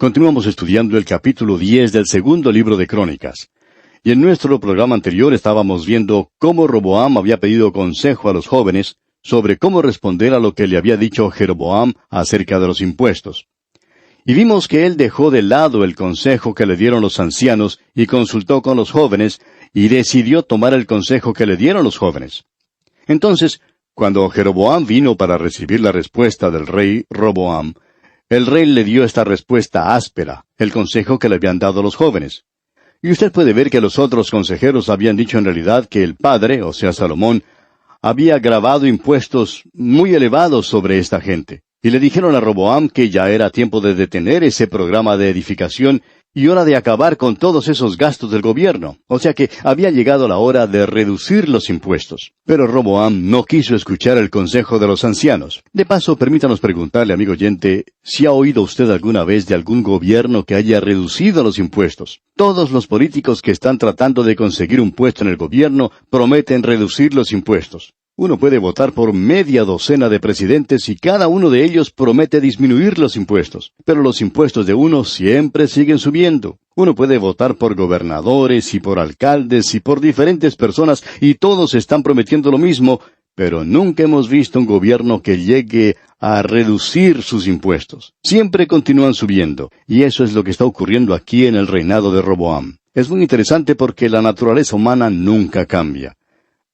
Continuamos estudiando el capítulo 10 del segundo libro de Crónicas. Y en nuestro programa anterior estábamos viendo cómo Roboam había pedido consejo a los jóvenes sobre cómo responder a lo que le había dicho Jeroboam acerca de los impuestos. Y vimos que él dejó de lado el consejo que le dieron los ancianos y consultó con los jóvenes y decidió tomar el consejo que le dieron los jóvenes. Entonces, cuando Jeroboam vino para recibir la respuesta del rey Roboam, el rey le dio esta respuesta áspera, el consejo que le habían dado los jóvenes. Y usted puede ver que los otros consejeros habían dicho en realidad que el padre, o sea Salomón, había grabado impuestos muy elevados sobre esta gente. Y le dijeron a Roboam que ya era tiempo de detener ese programa de edificación y hora de acabar con todos esos gastos del gobierno. O sea que había llegado la hora de reducir los impuestos. Pero Roboam no quiso escuchar el consejo de los ancianos. De paso, permítanos preguntarle, amigo oyente, si ha oído usted alguna vez de algún gobierno que haya reducido los impuestos. Todos los políticos que están tratando de conseguir un puesto en el gobierno prometen reducir los impuestos. Uno puede votar por media docena de presidentes y cada uno de ellos promete disminuir los impuestos. Pero los impuestos de uno siempre siguen subiendo. Uno puede votar por gobernadores y por alcaldes y por diferentes personas y todos están prometiendo lo mismo, pero nunca hemos visto un gobierno que llegue a reducir sus impuestos. Siempre continúan subiendo. Y eso es lo que está ocurriendo aquí en el reinado de Roboam. Es muy interesante porque la naturaleza humana nunca cambia.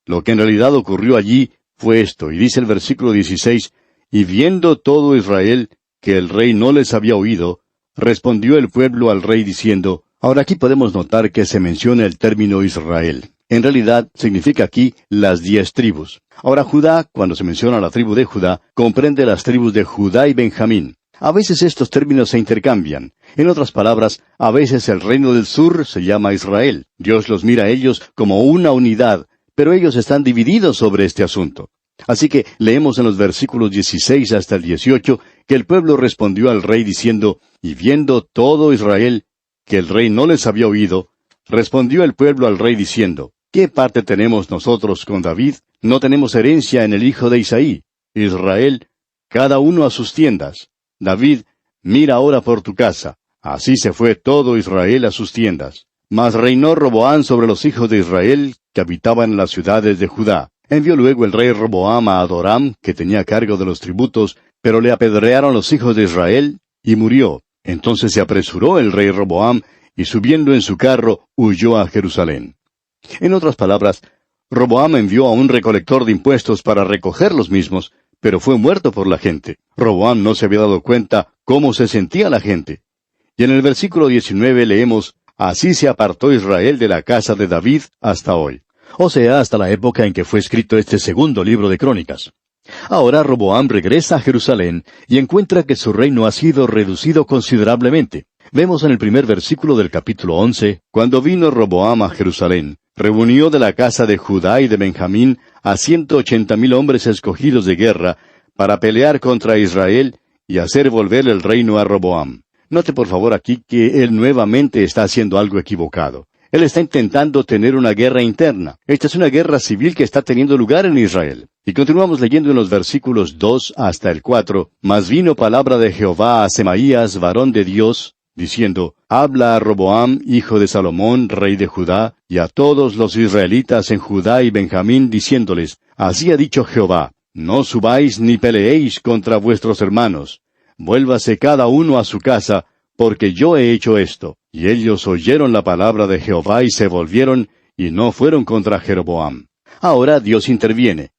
Lo que en realidad ocurrió allí fue esto, y dice el versículo 16, «Y viendo todo Israel que el rey no les había oído, respondió el pueblo al rey diciendo». Ahora aquí podemos notar que se menciona el término Israel. En realidad significa aquí las 10 tribus. Ahora Judá, cuando se menciona la tribu de Judá, comprende las tribus de Judá y Benjamín. A veces estos términos se intercambian. En otras palabras, a veces el reino del sur se llama Israel. Dios los mira a ellos como una unidad, pero ellos están divididos sobre este asunto. Así que leemos en los versículos 16 hasta el 18 que el pueblo respondió al rey diciendo, «Y viendo todo Israel que el rey no les había oído, respondió el pueblo al rey diciendo, ¿qué parte tenemos nosotros con David? No tenemos herencia en el hijo de Isaí. Israel, cada uno a sus tiendas. David, mira ahora por tu casa». Así se fue todo Israel a sus tiendas. Mas reinó Roboam sobre los hijos de Israel que habitaban en las ciudades de Judá. Envió luego el rey Roboam a Adoram, que tenía cargo de los tributos, pero le apedrearon los hijos de Israel, y murió. Entonces se apresuró el rey Roboam, y subiendo en su carro, huyó a Jerusalén. En otras palabras, Roboam envió a un recolector de impuestos para recoger los mismos, pero fue muerto por la gente. Roboam no se había dado cuenta cómo se sentía la gente. Y en el versículo 19 leemos, «Así se apartó Israel de la casa de David hasta hoy». O sea, hasta la época en que fue escrito este segundo libro de Crónicas. Ahora Roboam regresa a Jerusalén y encuentra que su reino ha sido reducido considerablemente. Vemos en el primer versículo del capítulo 11, «Cuando vino Roboam a Jerusalén, reunió de la casa de Judá y de Benjamín a 180,000 hombres escogidos de guerra para pelear contra Israel y hacer volver el reino a Roboam». Note por favor aquí que él nuevamente está haciendo algo equivocado. Él está intentando tener una guerra interna. Esta es una guerra civil que está teniendo lugar en Israel. Y continuamos leyendo en los versículos 2 hasta el 4. «Mas vino palabra de Jehová a Semaías, varón de Dios, diciendo, Habla a Roboam, hijo de Salomón, rey de Judá, y a todos los israelitas en Judá y Benjamín, diciéndoles, Así ha dicho Jehová, no subáis ni peleéis contra vuestros hermanos. Vuélvase cada uno a su casa, porque yo he hecho esto». Y ellos oyeron la palabra de Jehová y se volvieron, y no fueron contra Jeroboam. Ahora Dios interviene.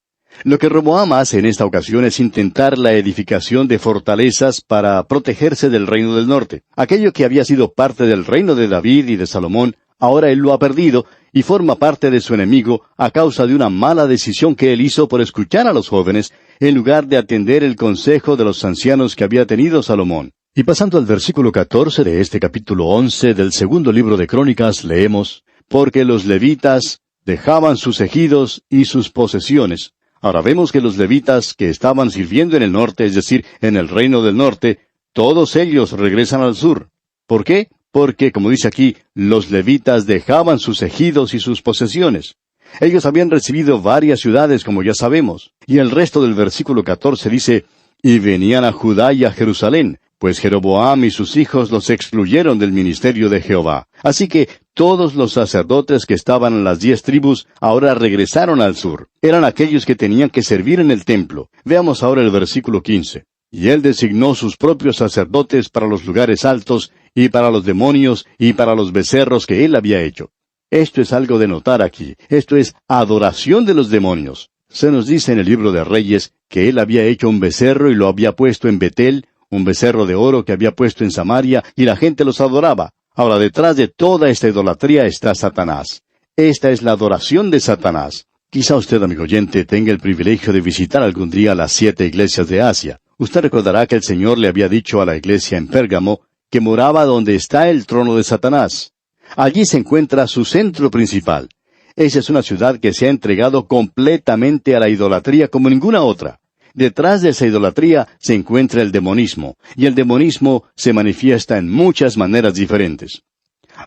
Lo que Roboam hace en esta ocasión es intentar la edificación de fortalezas para protegerse del reino del norte. Aquello que había sido parte del reino de David y de Salomón, ahora él lo ha perdido y forma parte de su enemigo a causa de una mala decisión que él hizo por escuchar a los jóvenes en lugar de atender el consejo de los ancianos que había tenido Salomón. Y pasando al versículo 14 de este capítulo 11 del segundo libro de Crónicas, leemos, «Porque los levitas dejaban sus ejidos y sus posesiones». Ahora vemos que los levitas que estaban sirviendo en el norte, es decir, en el reino del norte, todos ellos regresan al sur. ¿Por qué? Porque, como dice aquí, los levitas dejaban sus ejidos y sus posesiones. Ellos habían recibido varias ciudades, como ya sabemos. Y el resto del versículo 14 dice, «Y venían a Judá y a Jerusalén, pues Jeroboam y sus hijos los excluyeron del ministerio de Jehová. Así que todos los sacerdotes que estaban en las 10 tribus ahora regresaron al sur. Eran aquellos que tenían que servir en el templo. Veamos ahora el versículo 15. Y él designó sus propios sacerdotes para los lugares altos, y para los demonios, y para los becerros que él había hecho. Esto es algo de notar aquí. Esto es adoración de los demonios. Se nos dice en el libro de Reyes que él había hecho un becerro y lo había puesto en Betel, un becerro de oro que había puesto en Samaria, y la gente los adoraba. Ahora, detrás de toda esta idolatría está Satanás. Esta es la adoración de Satanás. Quizá usted, amigo oyente, tenga el privilegio de visitar algún día las 7 iglesias de Asia. Usted recordará que el Señor le había dicho a la iglesia en Pérgamo que moraba donde está el trono de Satanás. Allí se encuentra su centro principal. Esa es una ciudad que se ha entregado completamente a la idolatría como ninguna otra. Detrás de esa idolatría se encuentra el demonismo, y el demonismo se manifiesta en muchas maneras diferentes.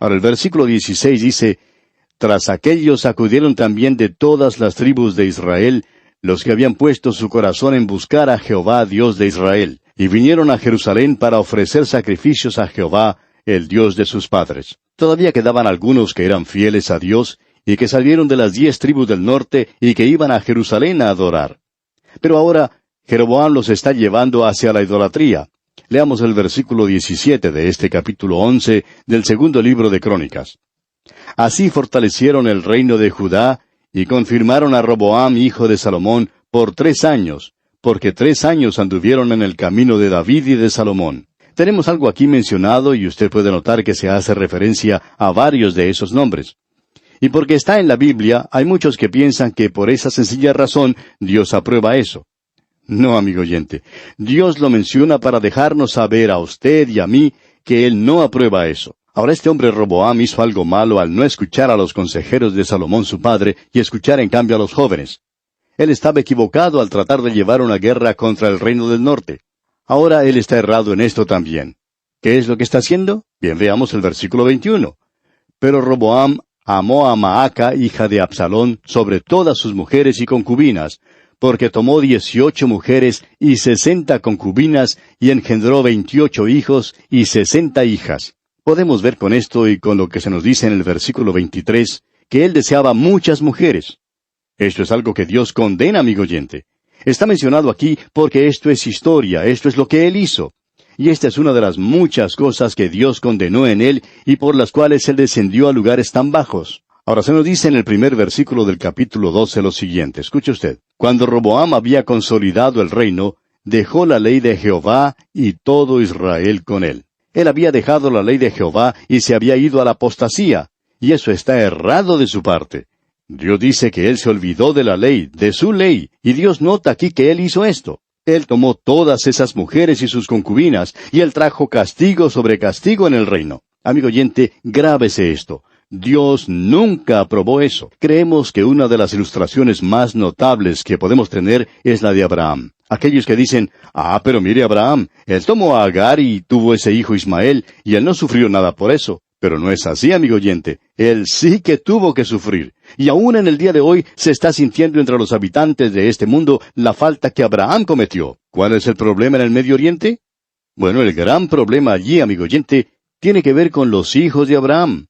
Ahora el versículo 16 dice, «Tras aquellos acudieron también de todas las tribus de Israel, los que habían puesto su corazón en buscar a Jehová, Dios de Israel, y vinieron a Jerusalén para ofrecer sacrificios a Jehová, el Dios de sus padres». Todavía quedaban algunos que eran fieles a Dios, y que salieron de las 10 tribus del norte, y que iban a Jerusalén a adorar. Pero ahora, Jeroboam los está llevando hacia la idolatría. Leamos el versículo 17 de este capítulo 11 del segundo libro de Crónicas. «Así fortalecieron el reino de Judá, y confirmaron a Roboam, hijo de Salomón, por 3 años, porque 3 años anduvieron en el camino de David y de Salomón». Tenemos algo aquí mencionado, y usted puede notar que se hace referencia a varios de esos nombres. Y porque está en la Biblia, hay muchos que piensan que por esa sencilla razón Dios aprueba eso. No, amigo oyente, Dios lo menciona para dejarnos saber a usted y a mí que Él no aprueba eso. Ahora este hombre Roboam hizo algo malo al no escuchar a los consejeros de Salomón su padre y escuchar en cambio a los jóvenes. Él estaba equivocado al tratar de llevar una guerra contra el reino del norte. Ahora él está errado en esto también. ¿Qué es lo que está haciendo? Bien, veamos el versículo 21. «Pero Roboam amó a Maaca, hija de Absalón, sobre todas sus mujeres y concubinas, porque tomó 18 mujeres y 60 concubinas, y engendró 28 hijos y 60 hijas». Podemos ver con esto y con lo que se nos dice en el versículo 23, que él deseaba muchas mujeres. Esto es algo que Dios condena, amigo oyente. Está mencionado aquí porque esto es historia, esto es lo que él hizo. Y esta es una de las muchas cosas que Dios condenó en él y por las cuales él descendió a lugares tan bajos. Ahora se nos dice en el primer versículo del capítulo 12 lo siguiente, escuche usted. «Cuando Roboam había consolidado el reino, dejó la ley de Jehová y todo Israel con él». Él había dejado la ley de Jehová y se había ido a la apostasía, y eso está errado de su parte. Dios dice que él se olvidó de la ley, de su ley, y Dios nota aquí que él hizo esto. Él tomó todas esas mujeres y sus concubinas, y él trajo castigo sobre castigo en el reino. Amigo oyente, grábese esto. Dios nunca aprobó eso. Creemos que una de las ilustraciones más notables que podemos tener es la de Abraham. Aquellos que dicen, pero mire Abraham, él tomó a Agar y tuvo ese hijo Ismael, y él no sufrió nada por eso. Pero no es así, amigo oyente. Él sí que tuvo que sufrir. Y aún en el día de hoy se está sintiendo entre los habitantes de este mundo la falta que Abraham cometió. ¿Cuál es el problema en el Medio Oriente? Bueno, el gran problema allí, amigo oyente, tiene que ver con los hijos de Abraham.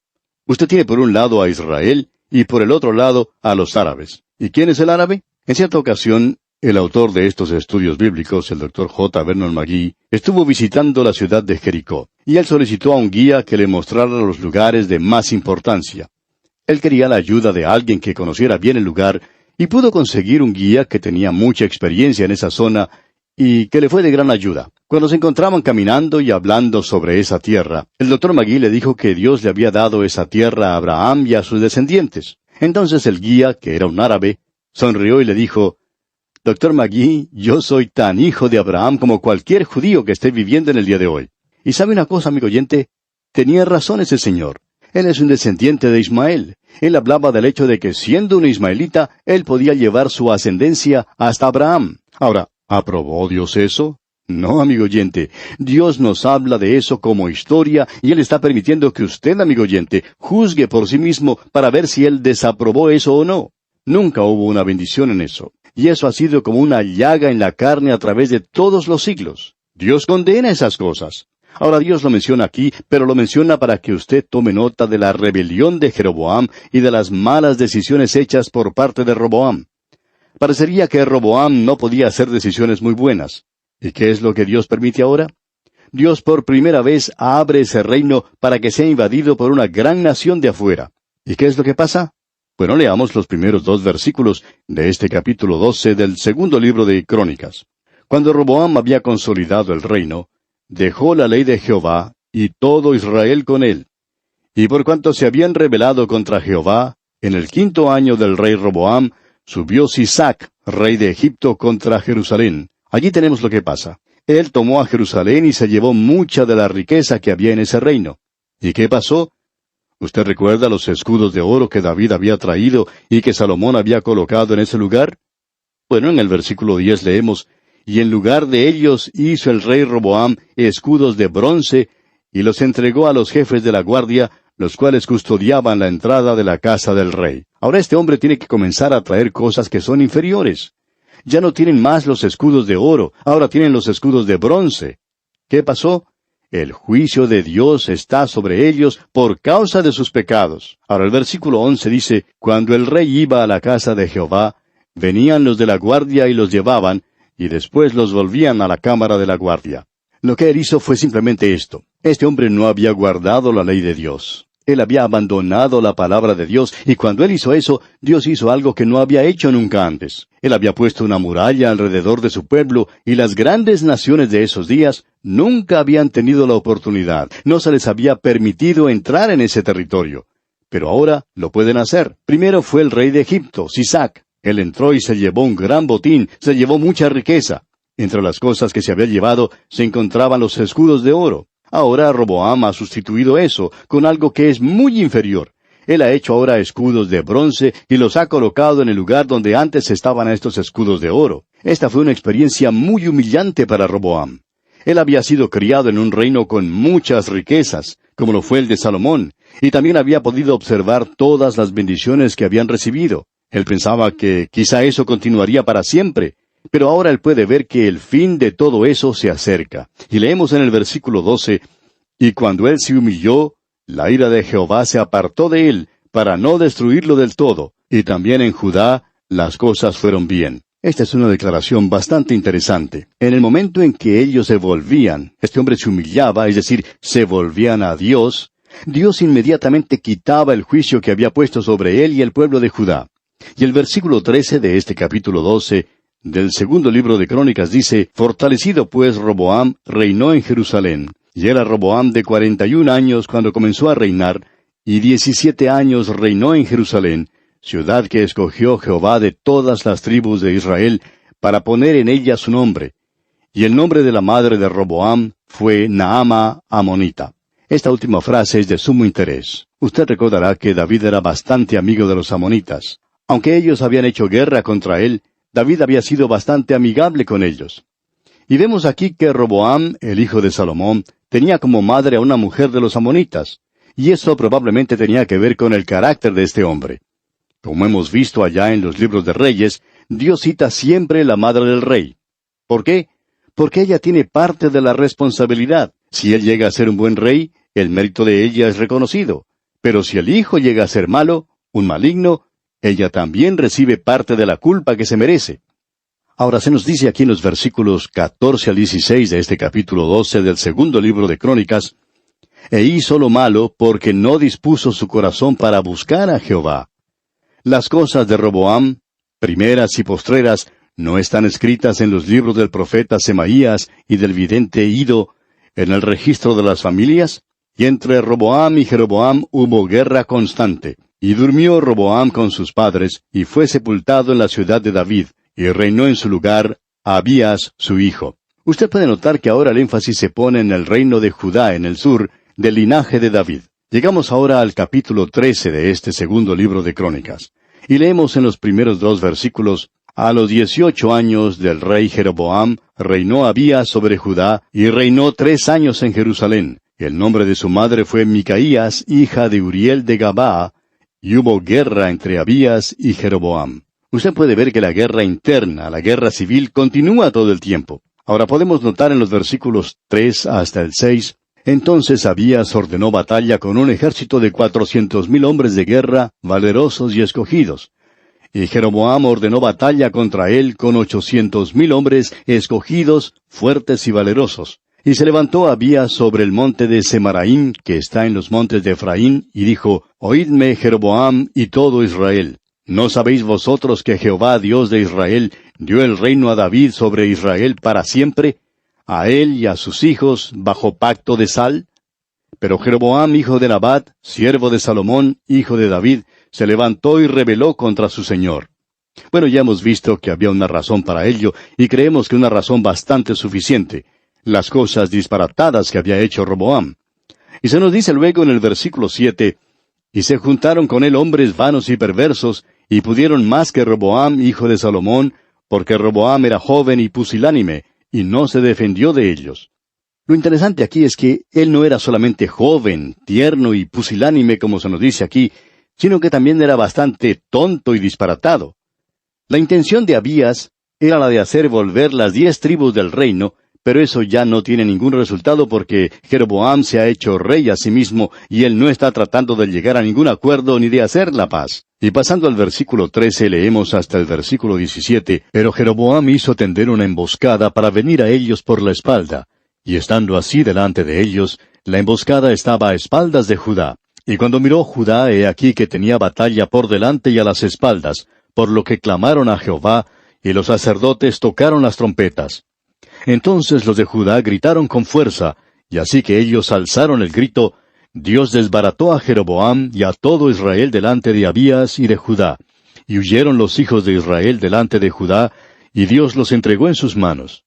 Usted tiene por un lado a Israel y por el otro lado a los árabes. ¿Y quién es el árabe? En cierta ocasión, el autor de estos estudios bíblicos, el Dr. J. Vernon McGee, estuvo visitando la ciudad de Jericó, y él solicitó a un guía que le mostrara los lugares de más importancia. Él quería la ayuda de alguien que conociera bien el lugar, y pudo conseguir un guía que tenía mucha experiencia en esa zona, y que le fue de gran ayuda. Cuando se encontraban caminando y hablando sobre esa tierra, el Dr. McGee le dijo que Dios le había dado esa tierra a Abraham y a sus descendientes. Entonces el guía, que era un árabe, sonrió y le dijo, «Dr. McGee, yo soy tan hijo de Abraham como cualquier judío que esté viviendo en el día de hoy». ¿Y sabe una cosa, amigo oyente? Tenía razón ese señor. Él es un descendiente de Ismael. Él hablaba del hecho de que siendo un ismaelita, él podía llevar su ascendencia hasta Abraham. Ahora, ¿aprobó Dios eso? No, amigo oyente. Dios nos habla de eso como historia y Él está permitiendo que usted, amigo oyente, juzgue por sí mismo para ver si Él desaprobó eso o no. Nunca hubo una bendición en eso. Y eso ha sido como una llaga en la carne a través de todos los siglos. Dios condena esas cosas. Ahora Dios lo menciona aquí, pero lo menciona para que usted tome nota de la rebelión de Jeroboam y de las malas decisiones hechas por parte de Roboam. Parecería que Roboam no podía hacer decisiones muy buenas. ¿Y qué es lo que Dios permite ahora? Dios por primera vez abre ese reino para que sea invadido por una gran nación de afuera. ¿Y qué es lo que pasa? Bueno, leamos los primeros 2 versículos de este capítulo 12 del segundo libro de Crónicas. Cuando Roboam había consolidado el reino, dejó la ley de Jehová, y todo Israel con él. Y por cuanto se habían rebelado contra Jehová, en el 5º año del rey Roboam, subió Sisac, rey de Egipto, contra Jerusalén. Allí tenemos lo que pasa. Él tomó a Jerusalén y se llevó mucha de la riqueza que había en ese reino. ¿Y qué pasó? ¿Usted recuerda los escudos de oro que David había traído y que Salomón había colocado en ese lugar? Bueno, en el versículo 10 leemos, «Y en lugar de ellos hizo el rey Roboam escudos de bronce, y los entregó a los jefes de la guardia, los cuales custodiaban la entrada de la casa del rey». Ahora este hombre tiene que comenzar a traer cosas que son inferiores. Ya no tienen más los escudos de oro, ahora tienen los escudos de bronce. ¿Qué pasó? El juicio de Dios está sobre ellos por causa de sus pecados. Ahora el versículo 11 dice, «Cuando el rey iba a la casa de Jehová, venían los de la guardia y los llevaban, y después los volvían a la cámara de la guardia». Lo que él hizo fue simplemente esto. Este hombre no había guardado la ley de Dios. Él había abandonado la palabra de Dios, y cuando él hizo eso, Dios hizo algo que no había hecho nunca antes. Él había puesto una muralla alrededor de su pueblo, y las grandes naciones de esos días nunca habían tenido la oportunidad. No se les había permitido entrar en ese territorio. Pero ahora lo pueden hacer. Primero fue el rey de Egipto, Sisac. Él entró y se llevó un gran botín, se llevó mucha riqueza. Entre las cosas que se había llevado se encontraban los escudos de oro. Ahora Roboam ha sustituido eso con algo que es muy inferior. Él ha hecho ahora escudos de bronce y los ha colocado en el lugar donde antes estaban estos escudos de oro. Esta fue una experiencia muy humillante para Roboam. Él había sido criado en un reino con muchas riquezas, como lo fue el de Salomón, y también había podido observar todas las bendiciones que habían recibido. Él pensaba que quizá eso continuaría para siempre, pero ahora él puede ver que el fin de todo eso se acerca. Y leemos en el versículo 12, «Y cuando él se humilló, la ira de Jehová se apartó de él, para no destruirlo del todo, y también en Judá las cosas fueron bien». Esta es una declaración bastante interesante. En el momento en que ellos se volvían, este hombre se humillaba, es decir, se volvían a Dios, Dios inmediatamente quitaba el juicio que había puesto sobre él y el pueblo de Judá. Y el versículo 13 de este capítulo 12 del segundo libro de Crónicas dice, «Fortalecido pues Roboam reinó en Jerusalén, y era Roboam de 41 años cuando comenzó a reinar, y 17 años reinó en Jerusalén, ciudad que escogió Jehová de todas las tribus de Israel, para poner en ella su nombre. Y el nombre de la madre de Roboam fue Naama Amonita». Esta última frase es de sumo interés. Usted recordará que David era bastante amigo de los amonitas. Aunque ellos habían hecho guerra contra él, David había sido bastante amigable con ellos. Y vemos aquí que Roboam, el hijo de Salomón, tenía como madre a una mujer de los amonitas, y eso probablemente tenía que ver con el carácter de este hombre. Como hemos visto allá en los libros de Reyes, Dios cita siempre la madre del rey. ¿Por qué? Porque ella tiene parte de la responsabilidad. Si él llega a ser un buen rey, el mérito de ella es reconocido. Pero si el hijo llega a ser malo, un maligno, ella también recibe parte de la culpa que se merece. Ahora se nos dice aquí en los versículos 14 al 16 de este capítulo 12 del segundo libro de Crónicas, «E hizo lo malo porque no dispuso su corazón para buscar a Jehová». Las cosas de Roboam, primeras y postreras, no están escritas en los libros del profeta Semaías y del vidente Ido, en el registro de las familias, y entre Roboam y Jeroboam hubo guerra constante. Y durmió Roboam con sus padres, y fue sepultado en la ciudad de David, y reinó en su lugar Abías su hijo. Usted puede notar que ahora el énfasis se pone en el reino de Judá en el sur, del linaje de David. Llegamos ahora al capítulo 13 de este segundo libro de Crónicas. Y leemos en los primeros 2 versículos, «A los 18 años del rey Jeroboam, reinó Abías sobre Judá, y reinó 3 años en Jerusalén. El nombre de su madre fue Micaías, hija de Uriel de Gabaa, y hubo guerra entre Abías y Jeroboam». Usted puede ver que la guerra interna, la guerra civil, continúa todo el tiempo. Ahora podemos notar en los versículos 3 hasta el 6, entonces Abías ordenó batalla con un ejército de 400,000 hombres de guerra, valerosos y escogidos. Y Jeroboam ordenó batalla contra él con 800,000 hombres escogidos, fuertes y valerosos. Y se levantó Abías sobre el monte de Semaraim, que está en los montes de Efraín, y dijo, Oídme, Jeroboam y todo Israel. ¿No sabéis vosotros que Jehová, Dios de Israel, dio el reino a David sobre Israel para siempre, a él y a sus hijos, bajo pacto de sal? Pero Jeroboam, hijo de Nabat, siervo de Salomón, hijo de David, se levantó y rebeló contra su señor. Bueno, ya hemos visto que había una razón para ello, y creemos que una razón bastante suficiente, las cosas disparatadas que había hecho Roboam. Y se nos dice luego en el versículo 7, y se juntaron con él hombres vanos y perversos, y pudieron más que Roboam, hijo de Salomón, porque Roboam era joven y pusilánime, y no se defendió de ellos. Lo interesante aquí es que él no era solamente joven, tierno y pusilánime, como se nos dice aquí, sino que también era bastante tonto y disparatado. La intención de Abías era la de hacer volver las 10 tribus del reino, pero eso ya no tiene ningún resultado porque Jeroboam se ha hecho rey a sí mismo y él no está tratando de llegar a ningún acuerdo ni de hacer la paz. Y pasando al versículo 13 leemos hasta el versículo 17, Pero Jeroboam hizo tender una emboscada para venir a ellos por la espalda, y estando así delante de ellos, la emboscada estaba a espaldas de Judá. Y cuando miró Judá, he aquí que tenía batalla por delante y a las espaldas, por lo que clamaron a Jehová, y los sacerdotes tocaron las trompetas. Entonces los de Judá gritaron con fuerza, y así que ellos alzaron el grito, Dios desbarató a Jeroboam y a todo Israel delante de Abías y de Judá, y huyeron los hijos de Israel delante de Judá, y Dios los entregó en sus manos.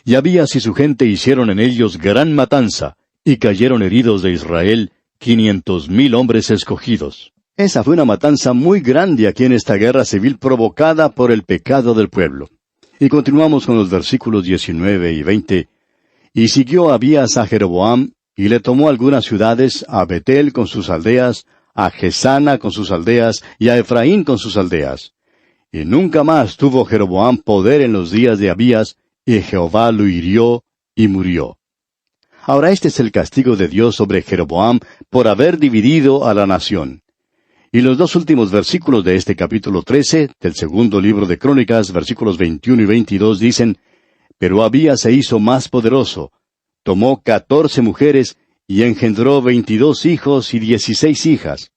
Y Abías y su gente hicieron en ellos gran matanza, y cayeron heridos de Israel 500,000 hombres escogidos. Esa fue una matanza muy grande aquí en esta guerra civil provocada por el pecado del pueblo. Y continuamos con los versículos 19 y 20. Y siguió Abías a Jeroboam, y le tomó algunas ciudades, a Betel con sus aldeas, a Gesana con sus aldeas, y a Efraín con sus aldeas. Y nunca más tuvo Jeroboam poder en los días de Abías, y Jehová lo hirió y murió. Ahora este es el castigo de Dios sobre Jeroboam por haber dividido a la nación. Y los dos últimos versículos de este capítulo 13, del segundo libro de Crónicas, versículos 21 y 22, dicen, Pero Abías se hizo más poderoso, tomó 14 mujeres, y engendró 22 hijos y 16 hijas.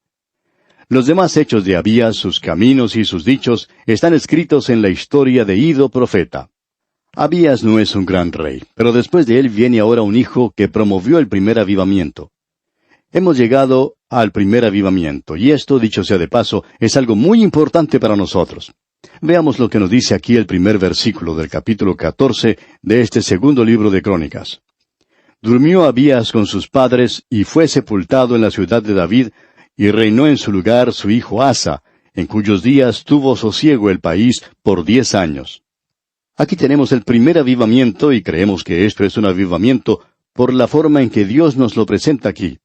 Los demás hechos de Abías, sus caminos y sus dichos, están escritos en la historia de Ido profeta. Abías no es un gran rey, pero después de él viene ahora un hijo que promovió el primer avivamiento. Hemos llegado al primer avivamiento, y esto, dicho sea de paso, es algo muy importante para nosotros. Veamos lo que nos dice aquí el primer versículo del capítulo 14 de este segundo libro de Crónicas. Durmió Abías con sus padres, y fue sepultado en la ciudad de David, y reinó en su lugar su hijo Asa, en cuyos días tuvo sosiego el país por 10 años. Aquí tenemos el primer avivamiento, y creemos que esto es un avivamiento por la forma en que Dios nos lo presenta aquí.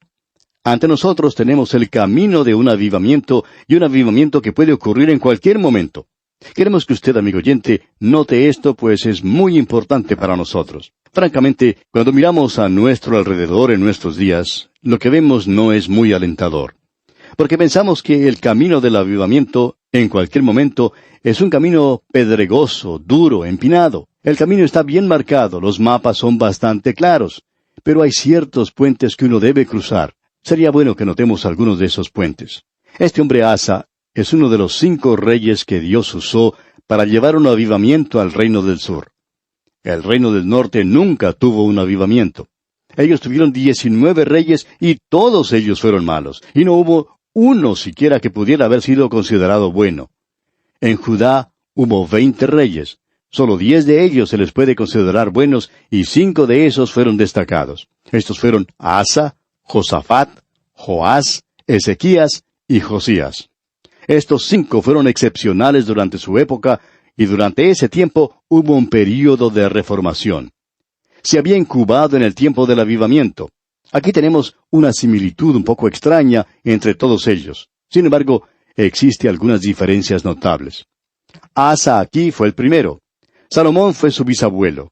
Ante nosotros tenemos el camino de un avivamiento, y un avivamiento que puede ocurrir en cualquier momento. Queremos que usted, amigo oyente, note esto, pues es muy importante para nosotros. Francamente, cuando miramos a nuestro alrededor en nuestros días, lo que vemos no es muy alentador. Porque pensamos que el camino del avivamiento, en cualquier momento, es un camino pedregoso, duro, empinado. El camino está bien marcado, los mapas son bastante claros, pero hay ciertos puentes que uno debe cruzar. Sería bueno que notemos algunos de esos puentes. Este hombre Asa es uno de los 5 reyes que Dios usó para llevar un avivamiento al reino del sur. El reino del norte nunca tuvo un avivamiento. Ellos tuvieron 19 reyes y todos ellos fueron malos, y no hubo uno siquiera que pudiera haber sido considerado bueno. En Judá hubo 20 reyes. Solo 10 de ellos se les puede considerar buenos, y 5 de esos fueron destacados. Estos fueron Asa, Josafat, Joás, Ezequías y Josías. Estos 5 fueron excepcionales durante su época, y durante ese tiempo hubo un período de reformación. Se había incubado en el tiempo del avivamiento. Aquí tenemos una similitud un poco extraña entre todos ellos. Sin embargo, existe algunas diferencias notables. Asa aquí fue el primero. Salomón fue su bisabuelo.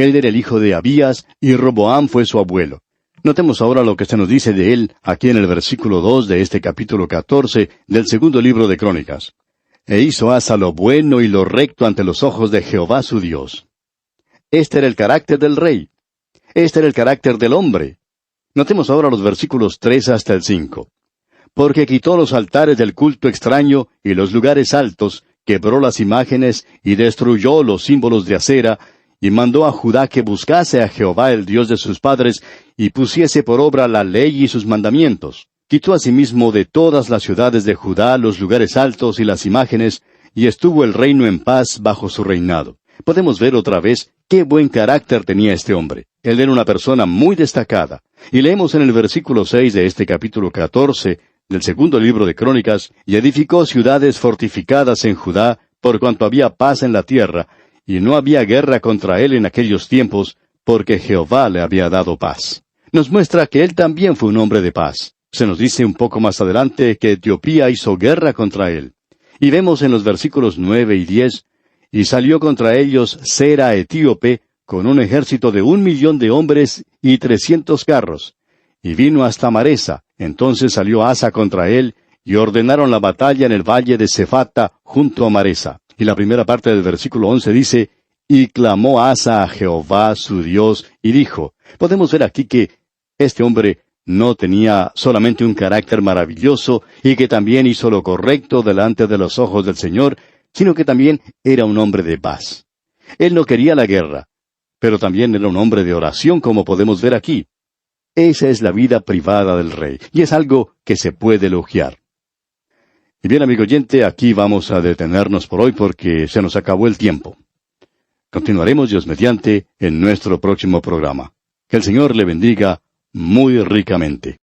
Él era el hijo de Abías y Roboam fue su abuelo. Notemos ahora lo que se nos dice de él aquí en el versículo 2 de este capítulo 14 del segundo libro de Crónicas. E hizo Asa lo bueno y lo recto ante los ojos de Jehová su Dios. Este era el carácter del rey. Este era el carácter del hombre. Notemos ahora los versículos 3 hasta el 5. Porque quitó los altares del culto extraño y los lugares altos, quebró las imágenes y destruyó los símbolos de acera, y mandó a Judá que buscase a Jehová el Dios de sus padres, y pusiese por obra la ley y sus mandamientos. Quitó asimismo de todas las ciudades de Judá los lugares altos y las imágenes, y estuvo el reino en paz bajo su reinado. Podemos ver otra vez qué buen carácter tenía este hombre. Él era una persona muy destacada. Y leemos en el versículo 6 de este capítulo 14 del segundo libro de Crónicas, y edificó ciudades fortificadas en Judá, por cuanto había paz en la tierra, y no había guerra contra él en aquellos tiempos, porque Jehová le había dado paz. Nos muestra que él también fue un hombre de paz. Se nos dice un poco más adelante que Etiopía hizo guerra contra él. Y vemos en los versículos 9 y 10, y salió contra ellos Sera etíope, con un ejército de 1,000,000 de hombres y 300 carros. Y vino hasta Maresa. Entonces salió Asa contra él, y ordenaron la batalla en el valle de Sefata, junto a Maresa. Y la primera parte del versículo 11 dice, y clamó Asa a Jehová su Dios, y dijo. Podemos ver aquí que este hombre no tenía solamente un carácter maravilloso, y que también hizo lo correcto delante de los ojos del Señor, sino que también era un hombre de paz. Él no quería la guerra, pero también era un hombre de oración, como podemos ver aquí. Esa es la vida privada del rey, y es algo que se puede elogiar. Y bien, amigo oyente, aquí vamos a detenernos por hoy porque se nos acabó el tiempo. Continuaremos, Dios mediante, en nuestro próximo programa. Que el Señor le bendiga muy ricamente.